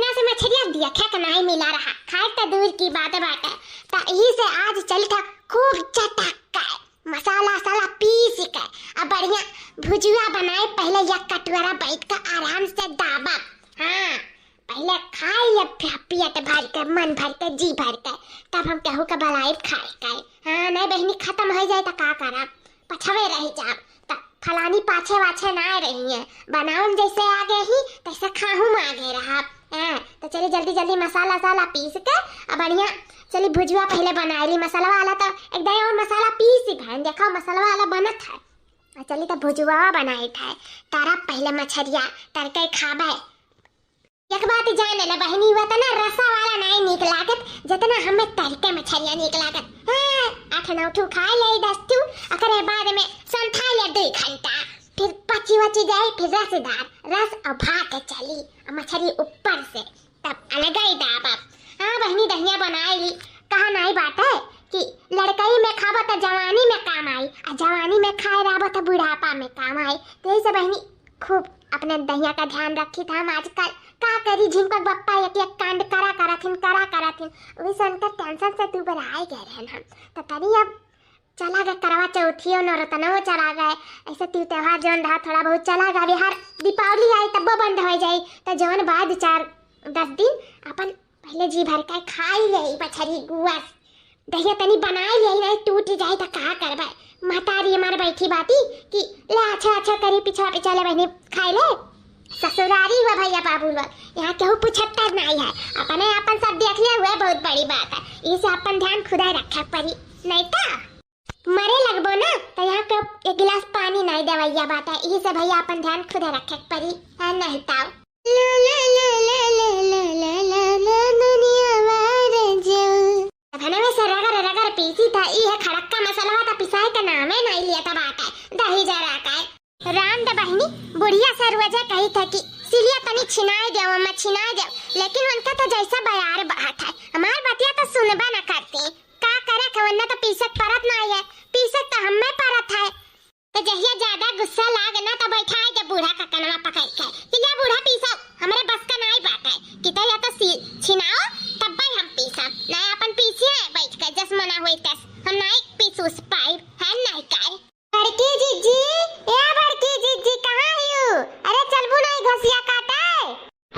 दिना से मछलियां देखे के नहीं मिला रहा, खाए तो दूर की बात है। तो यही से आज चल था खूब चटक के मसाला साला पीस के अब बढ़िया भुजिया बनाए, पहले एक कटोरा बैठ कर आराम से दाबा। हाँ पहले खाए या पेट भर के, मन भर के, जी भर के, तब हम कहू के बलाई खाए के। हाँ नहीं बहनी खत्म हो जाए तो का करा, पछवे रह जा फलानी पाछे वाछे ना रही है, बनाऊं जैसे आगे ही तैसे खाहूं आगे रहा। तो चलिए जल्दी जल्दी मसाला साला पीस के अब बढ़िया चलिए भुजिया पहले बना ली। मसाला वाला तो एकदम और मसाला पीस ही देखो मसाला वाला बनत है। चलिए तो भुजिया बनाए था तारा पहले मछरिया तरके खाबे। एक बात जाने ले बहनी हुआ ना रसा वाला नहीं निक लागत जितना हमें तरके मछरिया निक लागत। 8-9 ठू खा ले 10 ठू अकरे बाद में संथा ले 2 घंटा फिर पची वची जाए फिर रसदार रस और भात चली मछली ऊपर से तब अलग ही दाबा। हाँ बहनी दहिया बनाई कहा नहीं बात है कि लड़कई में खाबा तो जवानी में काम आई और जवानी में खाए रहा तो बुढ़ापा में काम आई। तो यही से बहनी खूब अपने दहिया का ध्यान रखी था। हम आजकल का करी झिनका बप्पा एक कांड करा थिन वही संकर टेंशन से तू बराए गए रहन हम तो तरी अब चला गए करवा चौथियों नौरतनों चला गए ऐसे त्योहार जौन रहा थोड़ा बहुत चला गया। बिहार दीपावली आई तब बंद हो जाए तो जौन बाद 4-10 दिन अपन पहले जी भर के खाई ले मछली गुआ दहिया तनी बनाई ले नहीं टूट जाए तो कहा करबे। महतारी हमारे बैठी बाती कि ले अच्छा करी पिछवा ले बहनी खाई ले ससुरारी हुआ भैया बाबू लोग यहाँ केहू पूछता नहीं है अपने अपन सब देख ले हुआ बहुत बड़ी बात है। इसे अपन ध्यान खुदा रखे पड़ी नहीं तो मरे लगबो ना तो यहाँ के एक गिलास पानी नहीं देवैया बात है। यही से भैया अपन ध्यान खुदा रखे पड़ी है नहीं तो रगर पीसी था ये खड़क्का मसाला था पिसाई का नाम है नहीं लिया था बात है दही जरा का राम द बहनी बुढ़िया सरवजा कही था कि सिलिया तनी छिनाए दे मम्मा छिनाए दे लेकिन उनका तो जैसा बयार बात है हमार बतिया तो सुनबा ना करती का करे खवन्ना तो पीसक परत ना है पीसक तो हमें परत है तो जहिया ज्यादा गुस्सा लागे ना तो बैठाए दे बूढ़ा का कनवा पकड़ के कि जा बूढ़ा पीसा हमरे बस का नहीं बात है कि तो या तो छिनाओ तब भाई हम पीसा ना अपन पीसिए बैठ के जस मना होई तस हम नहीं पीसूस पाइप है नहीं काय बड़की जीजी या बड़की जीजी कहां हो अरे चलबू नहीं घसिया काटे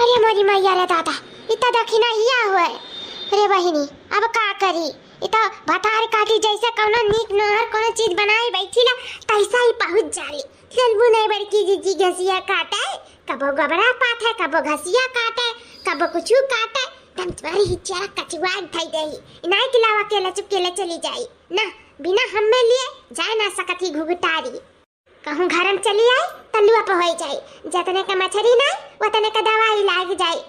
अरे मोरी मैया रे दादा इतना दखिना हिया हुए अरे बहिनी अब का करी इतना भतार काटी जैसे कोनो नीक नहर कोनो चीज बनाई बैठी ला तैसा ही पहुंच जाली चलबू नहीं बड़की जीजी घसिया काटे कबो गबरा पात है कबो घसिया काटे कबो कुछ काटे तम तुम्हारी हिचारा कचुआ उठाई देही नहीं खिलावा केला चुपकेला चली जाई ना बिना हमें लिए जाए ना सकती घुघुटारी कहूँ घर में चली आई तलुआ पे हो जाए जतने का मछली ना उतने का दवाई लाग जाए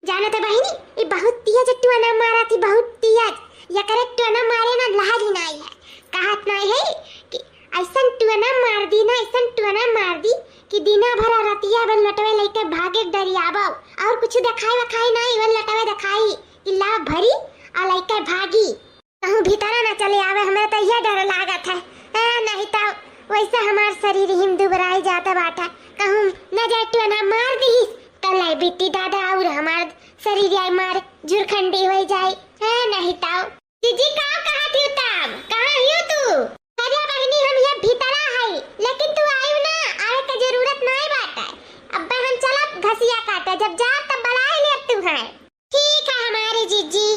जानो तो बहनी ये बहुत तेज टुना मारा थी बहुत तेज ये करे टुना मारे ना लागी नहीं है कहत नहीं है कि ऐसा टुना मार दी ना ऐसा टुना मार दी कि दिना भर रतिया बन लटवे लेके भागे दरियाबा और कुछ दिखाई वखाई नहीं वन लटवे दिखाई कि ला भरी और लेके भागी कहूँ भीतर ना चले आवे हमें तो यह डर लागत है नहीं तो वैसे हमार शरीर हिम दुबराई जाता बाटा कहूँ न जाए टू ना मार दी कल बेटी दादा और हमार शरीर आई मार जुरखंडी हो जाए है नहीं तो जीजी कहाँ थी तब कहाँ ही तू अरे बहनी हम ये भीतरा है लेकिन तू आई ना आए की जरूरत नहीं बाटा अब हम चला घसिया काटे जब जा तब बुला ले तू है ठीक है हमारी जीजी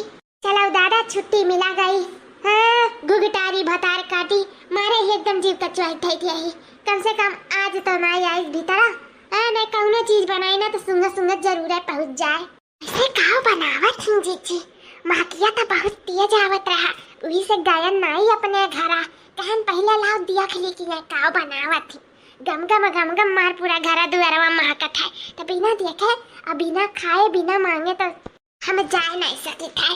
चलो दादा छुट्टी मिला गई। हाँ गुगटारी भतार काटी मारे एकदम जीव कचुआ उठाई थी कम से कम आज तो नहीं आई भीतरा नहीं कौनो चीज बनाई ना तो सुंगा जरूर पहुंच जाए ऐसे काव बनावत थी जीजी माकिया तो बहुत तेज आवत रहा वही से गायन नहीं अपने घरा कहन पहले लाओ दिया खली की मैं काव बनावत थी गम मार पूरा घरा दुआरवा महकत है तो बिना देखे और बिना खाए बिना मांगे तो हम जा नहीं सकते थे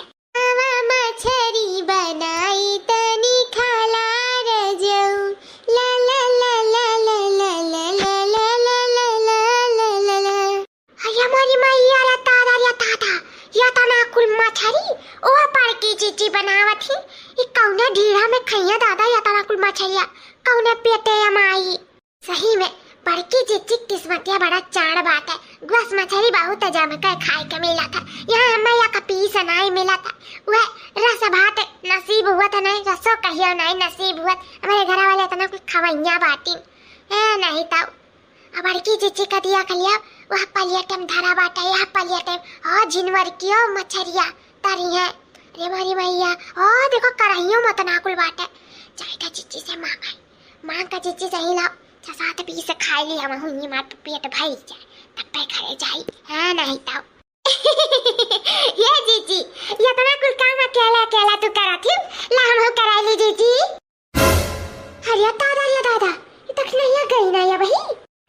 मछरी बनाई तनी खाला रजऊ ला ला ला ला ला ला ला ला ला ला ला ला ला अया मोरी मैया रे तारा रे ताता या तना कुल मछरी ओ पर की चीची बनावत ही ई कौने ढीड़ा में खैया दादा या तना कुल मछरिया कौने पेटे अमाई सही में बड़की चीची किस्मतिया बड़ा चाड़ बात है गुआस मछली बहुत जम कर खाए के मिला था। यहाँ मैया का पीस नहीं मिला था। वह रस भात नसीब हुआ था नहीं, रसो कहियो नहीं नसीब हुआ। हमारे घर वाले इतना कुछ खवैया बाटी है नहीं था। अब बड़की चीची का दिया खलिया वह पलियटम धरा बाटा, यह पलियटम और जिनवर की मछरिया तरी है। अरे मारी मैया ओ देखो कराइयों मत नाकुल बाटे। जाएगा चीची से मांग का चीची सही लाओ, 6-7 पीस खा लिया हम हुई मार पेट भर जाए तब पे खड़े जाई है नहीं ताऊ। ये जीजी ये तना कुल काम अकेला अकेला तू करा थी, ला हम करा ली जीजी। अरे दादा ये तक नहीं गई ना ये भाई।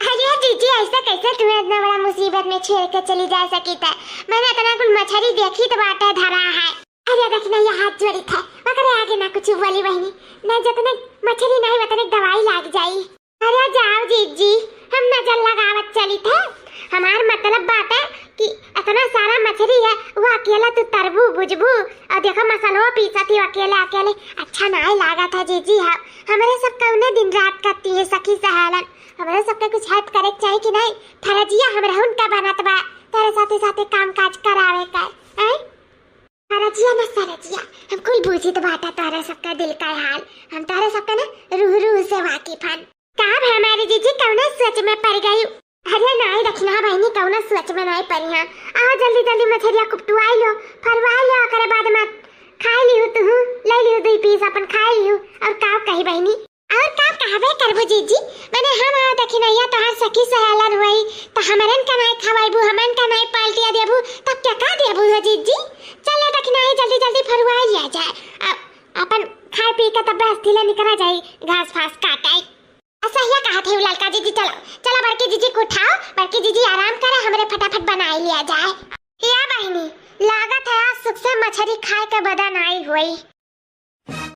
अरे जीजी ऐसा कैसे तुम्हें इतना बड़ा मुसीबत में छेड़ के चली जा सकी था। मैंने इतना कुल मछली देखी तो बाटा धरा है। अरे देखना ये हाथ जोड़ी था मगर आगे ना कुछ वाली बहनी ना जतने मछली नहीं वतने दवाई लाग जाई। अरे जाओ जीजी हम नजर लगावत चली थे। हमार मतलब बात है कि इतना सारा मछली है वो अकेला तू तरबू बुझबू और देखो मसालो पीसा थी अकेले अकेले अच्छा नहीं लागा था जीजी। हाँ हमारे सब कौने दिन रात करती है सखी सहेलन, हमारे सबके कुछ हेल्प करे चाहिए कि नहीं। फरजिया हमरा उनका बनत बा तेरे साथे साथे काम काज करावे का है। फरजिया ना सरजिया हम कुल बूझी तो बाटा तारा सबका दिल का हाल, हम तारा सबका ना रूह से वाकिफ हन। काब हमारी जीजी कौना सोच में पड़ गई। अरे नहीं रखना बहनी कौना सोच में नहीं पड़ी। हाँ आओ जल्दी जल्दी मछलिया कुपटुआई लो फरवाई लो करे बाद में खाई लियो तू ले लियो 2 पीस अपन खाई लियो। और काब कही बहनी और काब कहबे करबो जीजी मैंने हम आ देखिना या तोहार सखी सहेलन होई तो हमरन का नहीं खवाइबू हमन का नहीं पाल्टिया देबू तब क्या का देबू हो जीजी। चलो देखिना जल्दी जल्दी फरवाई लिया जाए अपन खाए पी के तब बस्तीले निकला जाए घास फास काटाई। ऐसा ही कहा थे ललका जीजी। चलो चलो बड़की जीजी को उठाओ, बड़की जीजी आराम करे हमरे फटाफट बनाई लिया जाए। या बहनी लागत है आज सुख से मछली खाए के बदन आई हुई।